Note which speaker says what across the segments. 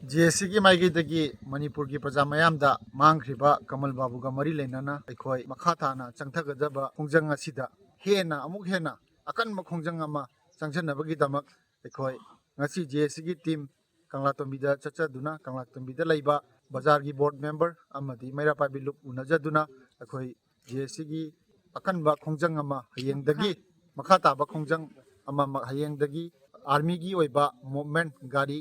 Speaker 1: JSC की माइगीदगी मणिपुर की प्रजा मयामदा मांगख्रिबा कमल बाबूगा मरी लेनाना अखोय मखा थाना चंगथगदबा खोंजंग असिदा हेना अमुक हेना अकनब खोंजंग अमा चंगजनबगी दमक अखोय ngasi JSC की टीम कंगलातोंबीदा चचदुना कंगलातोंबीदा लैबा बाजार की बोर्ड मेंबर अमदी मैरापाबी लुक उनजदुना अखोय JSC की अकनब खोंजंग अमा हयेंगदगी मखा ताबा खोंजंग अमा हयेंगदगी आर्मी की ओइबा मूवमेंट गाड़ी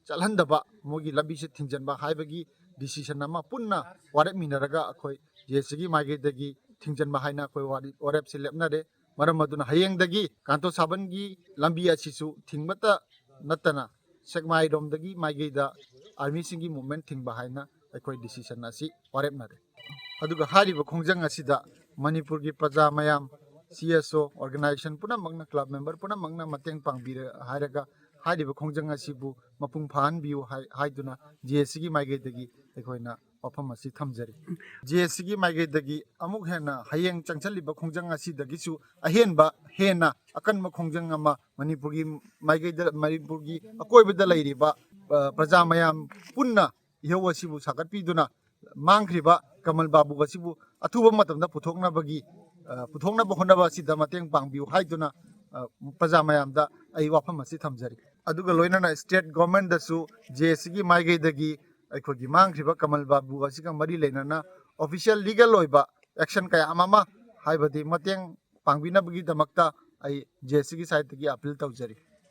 Speaker 1: चलहंदबा मोगी लंबी से थिंजनबा हाइबगी डिसीजन अमा पुन्ना वारेप मिनरगा अखोय जेसीगी माइगेदगी थिंजनबा हाइना अखोय वारेप से लेपनारे मरम अदुना हयेंगदगी कांतो साबनगी लंबी असिसु थिंगमता नतना सेकमाई रोमदगी माइगेदा आर्मी सिंगी मूवमेंट थिंगबा हाइना अखोय डिसीजन असि वारेपनारे अदुगा हारिबा खोंजंग असिदा मणिपुर की प्रजा मयाम CSO ऑर्गेनाइजेशन पुनमंगना क्लब मेंबर पुनमंगना मतेंग पांगबिरे हाइरगा हाइरिबा खोंजंग असिबु मपुंग फाहनबियु हाइदुना JSC की माइगेदगी अखोयना वफम असि थमजरी JSC की माइगेदगी अमुक हेना हयेंग चंगचलिबा खोंजंग असिदगिसु अहेनबा हेना अकनब खोंजंग अमा मणिपुर की अकोइबदा लैरिबा प्रजा मयाम पुन्ना इहौ असिबु सागतपिदुना मांगख्रिबा कमल बाबू असिबु अथुबा मतमदा पुथोकनाबगी पुथोकनाबा होनबा असिदा मतेंग पांगबियु हाइदुना प्रजा मयामदा अई वाफम असि थमजरी अदुगा लोइनना स्टेट गवर्नमेंट दसु JSC की माइगेदगी अखोगी मांगख्रिबा कमल बाबू असिगा मरी लेनना ऑफिशियल लीगल ओइबा एक्शन कया अमामा हाइबदी मतेंग पांगबिनबगी दमक्ता अई JSC की साइड तगी अपील तौजरी।